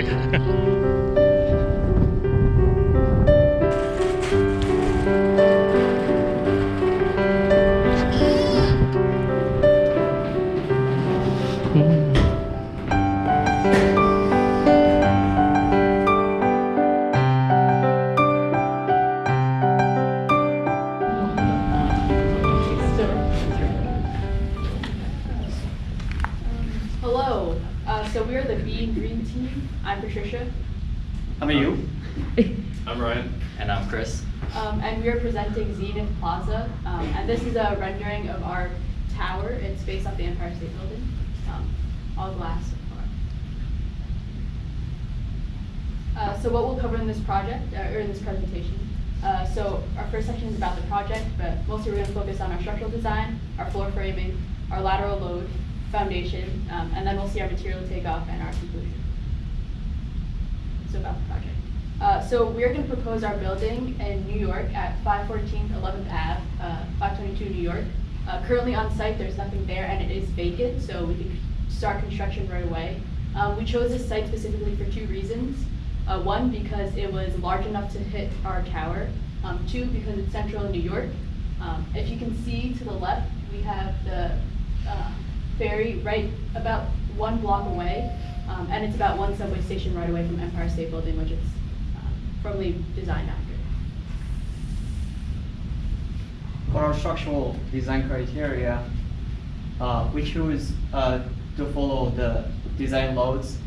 perfect. Hello. So we are the Bean Green team. I'm Patricia. How about you? I'm Ryan. And I'm Chris. And we are presenting Zenith Plaza. And this is a rendering of our tower. It's based off the Empire State Building. All glass. So what we'll cover in this project, or in this presentation. So our first section is about the project, but mostly we're going to focus on our structural design, our floor framing, our lateral load, foundation, and then we'll see our material takeoff and our conclusion. So about the project. So we're going to propose our building in New York at 514 11th Ave, 522 New York. Currently on site, there's nothing there and it is vacant, so we can start construction right away. We chose this site specifically for two reasons. One, because it was large enough to hit our tower. Two, because it's central in New York. If you can see to the left, we have the ferry right about 1 block away, and it's about 1 subway station right away from Empire State Building, which it's firmly designed after. For our structural design criteria, we choose to follow the design loads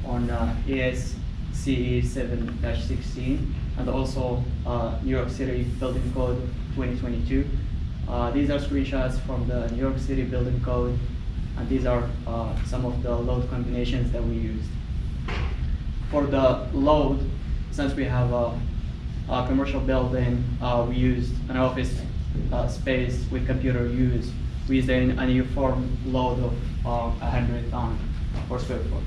on AS CE495 and also New York City Building Code 2022. These are screenshots from the New York City Building Code, and these are some of the load combinations that we used. For the load, since we have a commercial building, we used an office space with computer use. We used a uniform load of 100 tons per square foot.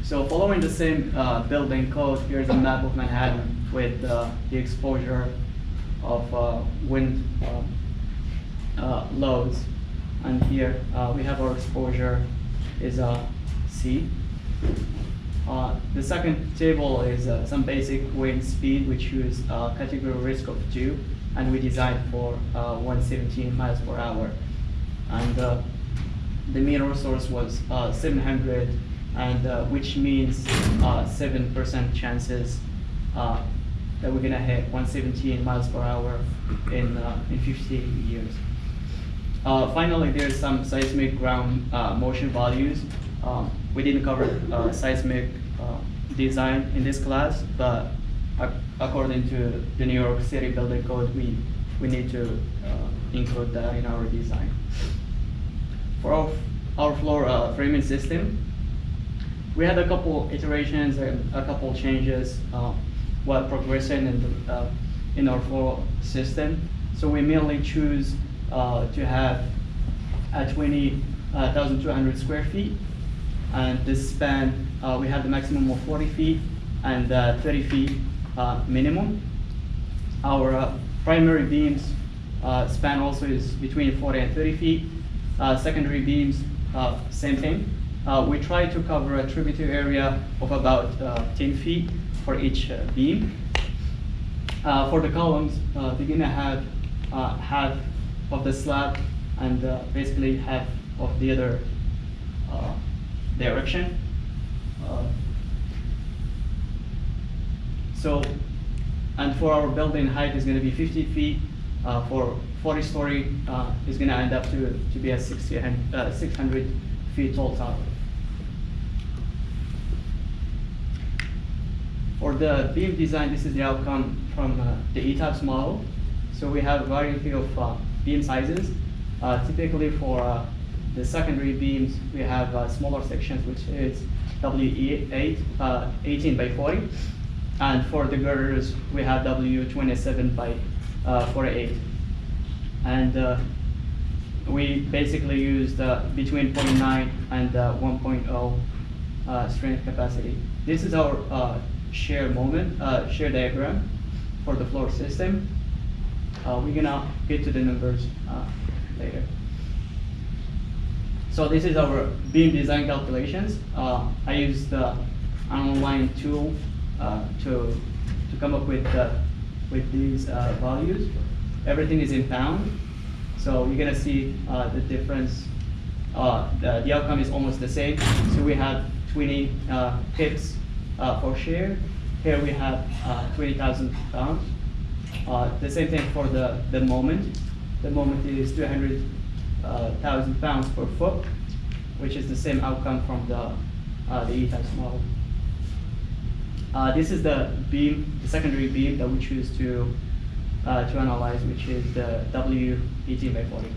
So following the same building code, here's a map of Manhattan with the exposure of wind loads. And here we have our exposure is C. The second table is some basic wind speed. We choose category risk of 2, and we designed for 117 miles per hour. And the mean source was 700, and which means 7% chances that we're gonna hit 117 miles per hour in 50 years. Finally, there's some seismic ground motion values. We didn't cover seismic design in this class, but according to the New York City Building Code, we need to include that in our design. For our floor framing system, we had a couple iterations and a couple changes while progressing in our floor system. So we mainly choose to have 20,200 square feet, and this span, we have the maximum of 40 feet and 30 feet minimum. Our primary beams span also is between 40 and 30 feet. Secondary beams, same thing. We try to cover a tributary area of about 10 feet for each beam. For the columns, they're gonna have half of the slab and basically half of the other direction. And for our building height is gonna be 50 feet. For 40-story, is gonna end up to be a 600 feet tall tower. For the beam design, this is the outcome from the ETABS model. So we have a variety of beam sizes. Typically for the secondary beams, we have smaller sections, which is W8, 18 by 40. And for the girders, we have W27 by 48. And we basically used between 0.9 and 1.0 strength capacity. This is our shear moment, shear diagram for the floor system. We're gonna get to the numbers later. So this is our beam design calculations. I used an online tool to come up with these values. Everything is in pound, so you're gonna see the difference. The outcome is almost the same. So we have 20 pips for share. Here we have 20,000 pounds. The same thing for the moment. The moment is 200,000 pounds per foot, which is the same outcome from the E-type model. This is the beam, the secondary beam that we choose to analyze, which is the W18/40.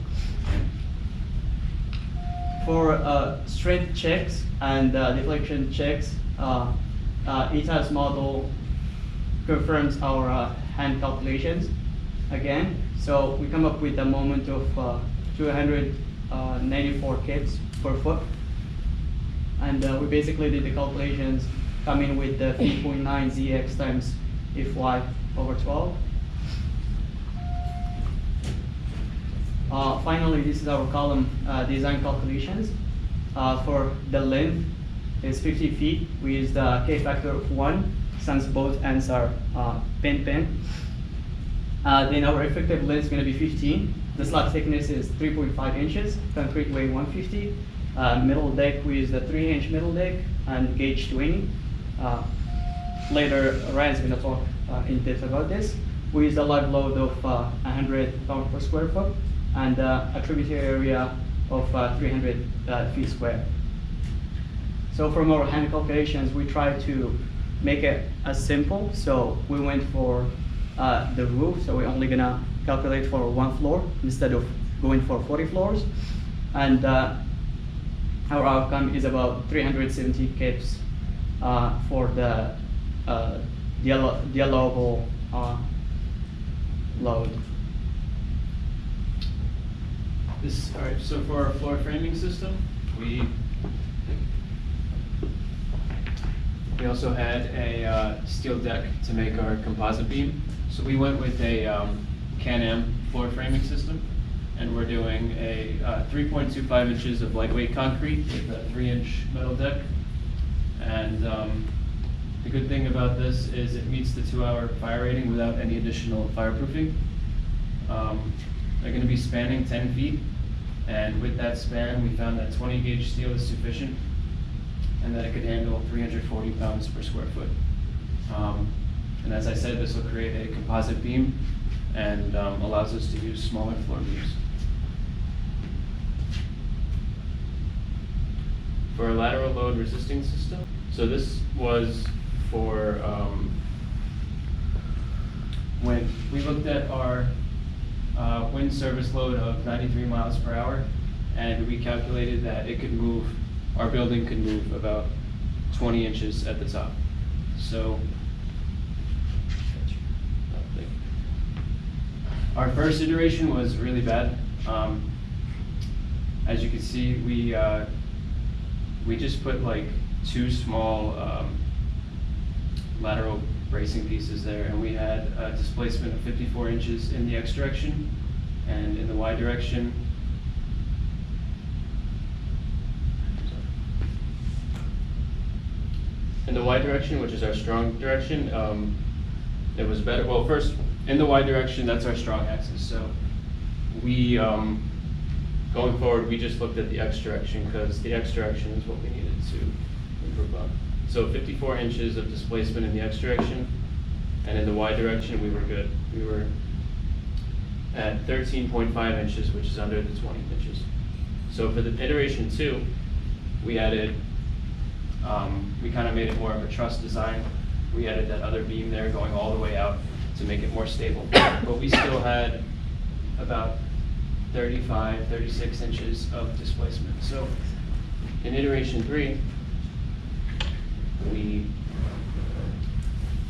For strength checks and deflection checks, E-type model confirms our hand calculations again. So we come up with a moment of 294 kips per foot. And we basically did the calculations coming with the 3.9 ZX times Fy/12. Finally, this is our column design calculations. For the length is 50 feet. We use the K factor of 1 since both ends are pin-pin. Then our effective length is going to be 15. The slab thickness is 3.5 inches. Concrete weight 150. Middle deck, we use the 3-inch middle deck and gauge 20. Later, Ryan's going to talk in depth about this. We use the live load of 100 pounds per square foot and a tributary area of 300 feet square. So from our hand calculations, we try to make it as simple. So we went for the roof, so we're only gonna calculate for 1 floor instead of going for 40 floors. And our outcome is about 370 kips for the allowable load. All right, so for our floor framing system, we also had a steel deck to make our composite beam. So we went with a Can-Am floor framing system, and we're doing a 3.25 inches of lightweight concrete with a 3-inch metal deck. And the good thing about this is it meets the 2-hour fire rating without any additional fireproofing. They're going to be spanning 10 feet, and with that span, we found that 20 gauge steel is sufficient, and that it could handle 340 pounds per square foot. And as I said, this will create a composite beam and allows us to use smaller floor beams. For a lateral load resisting system, so this was for when we looked at our wind service load of 93 miles per hour, and we calculated that it could move, our building could move about 20 inches at the top. So our first iteration was really bad. As you can see, we just put like 2 small lateral bracing pieces there, and we had a displacement of 54 inches in the X direction, and in the Y direction which is our strong direction, it was better. Well, first, in the Y direction, that's our strong axis. So we, going forward, we just looked at the X direction because the X direction is what we needed to improve on. So 54 inches of displacement in the X direction, and in the Y direction, we were good. We were at 13.5 inches, which is under the 20 inches. So for the iteration 2, we added, we kind of made it more of a truss design. We added that other beam there going all the way out to make it more stable. But we still had about 35, 36 inches of displacement. So in iteration 3, we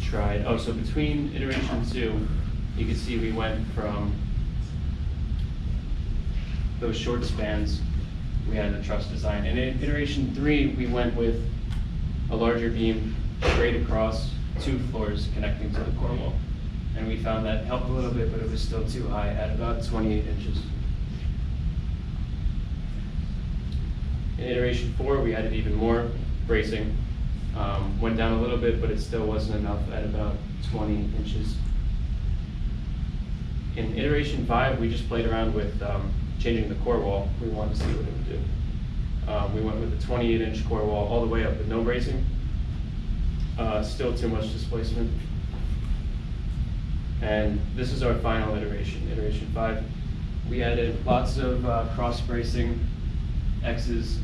tried, so between iteration 2, you can see we went from those short spans, we had the truss design. And in iteration 3, we went with a larger beam straight across 2 floors connecting to the core wall. And we found that helped a little bit, but it was still too high at about 28 inches. In iteration 4, we added even more bracing. Went down a little bit, but it still wasn't enough at about 20 inches. In iteration 5, we just played around with changing the core wall. We wanted to see what it would do. We went with a 28-inch core wall all the way up with no bracing. Still too much displacement. And this is our final iteration, iteration 5. We added lots of cross bracing X's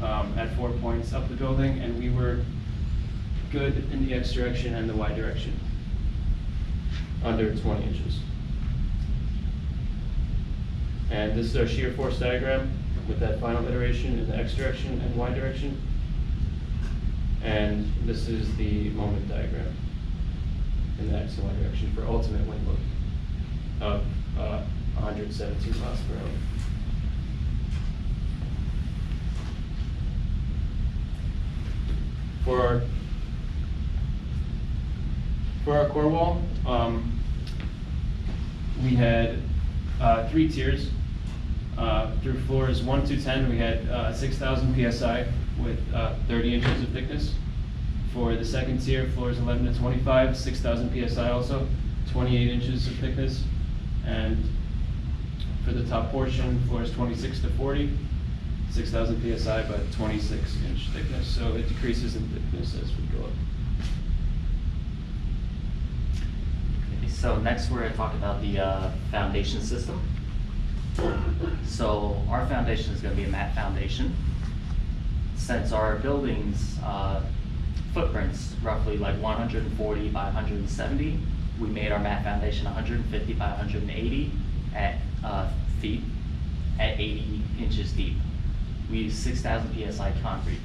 at 4 points up the building, and we were good in the X direction and the Y direction, under 20 inches. And this is our shear force diagram with that final iteration in the X direction and Y direction. And this is the moment diagram in the X and Y direction for ultimate wind load of 117 miles per hour. For our core wall, we had 3 tiers. Through floors 1 to 10, we had 6,000 PSI with 30 inches of thickness. For the second tier, floors 11 to 25, 6,000 PSI also, 28 inches of thickness. And for the top portion, floors 26 to 40, 6,000 PSI, but 26-inch thickness. So it decreases in thickness as we go up. So next we're going to talk about the foundation system. So our foundation is going to be a mat foundation. Since our building's footprint's roughly like 140 by 170, we made our mat foundation 150 by 180 at feet at 80 inches deep. We use 6,000 PSI concrete.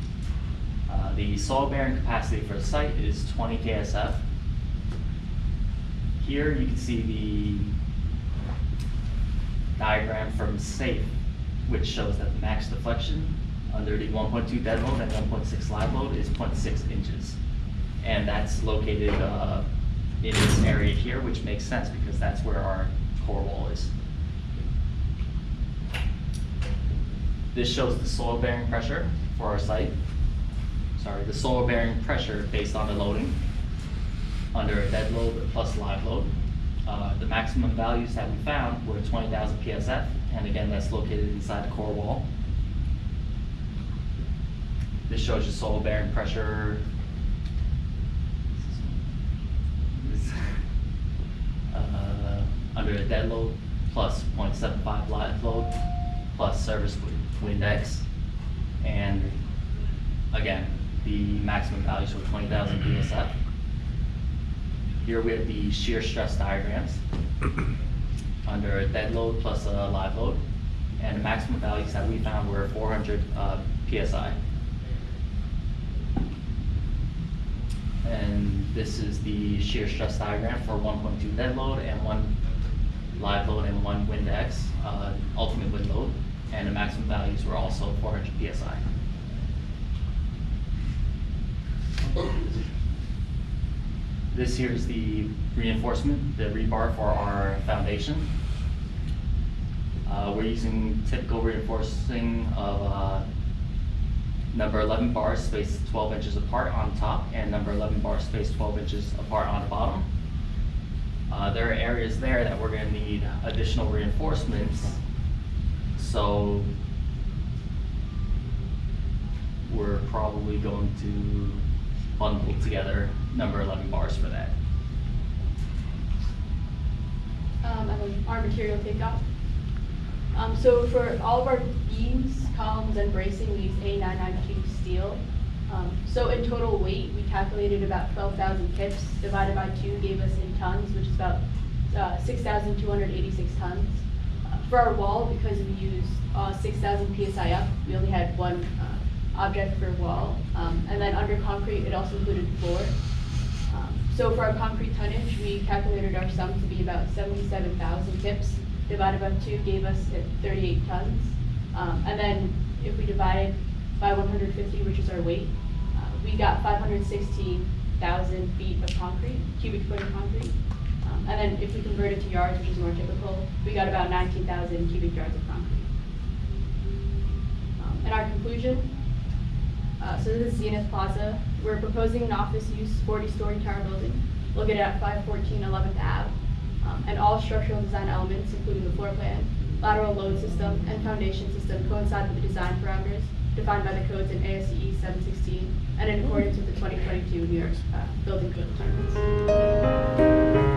The soil bearing capacity for the site is 20 KSF. Here you can see the diagram from SAFE, which shows that the max deflection under the 1.2 dead load and 1.6 live load is 0.6 inches. And that's located in this area here, which makes sense because that's where our core wall is. This shows the soil bearing pressure for our site. Sorry, the soil bearing pressure based on the loading under a dead load plus live load. The maximum values that we found were 20,000 PSF, and again, that's located inside the core wall. This shows you soil bearing pressure. Under a dead load plus 0.75 live load plus service wind X, and again, the maximum values were 20,000 PSF. Here we have the shear stress diagrams under a dead load plus a live load, and the maximum values that we found were 400 PSI. And this is the shear stress diagram for 1.2 dead load and 1 live load and 1 wind X, ultimate wind load, and the maximum values were also 400 PSI. This here is the reinforcement, the rebar for our foundation. We're using typical reinforcing of number 11 bars spaced 12 inches apart on top and number 11 bars spaced 12 inches apart on the bottom. There are areas there that we're going to need additional reinforcements, so we're probably going to bundle together number 11 bars for that. And then our material takeoff. So for all of our beams, columns, and bracing, we use A992 steel. So in total weight, we calculated about 12,000 kips divided by 2 gave us in tons, which is about 6,286 tons. For our wall, because we used 6,000 PSI up, we only had one object per wall. And then under concrete, it also included floor. So for our concrete tonnage, we calculated our sum to be about 77,000 kips divided by 2 gave us 38 tons. And then if we divided by 150, which is our weight, we got 516,000 feet of concrete, cubic foot of concrete. And then if we convert it to yards, which is more typical, we got about 19,000 cubic yards of concrete. And And our conclusion, so this is Zenith Plaza. We're proposing an office use 40-story tower building located at 514 11th Ave. And all structural design elements, including the floor plan, lateral load system, and foundation system coincide with the design parameters defined by the codes in ASCE 716 and in accordance with the 2022 New York Building Code requirements.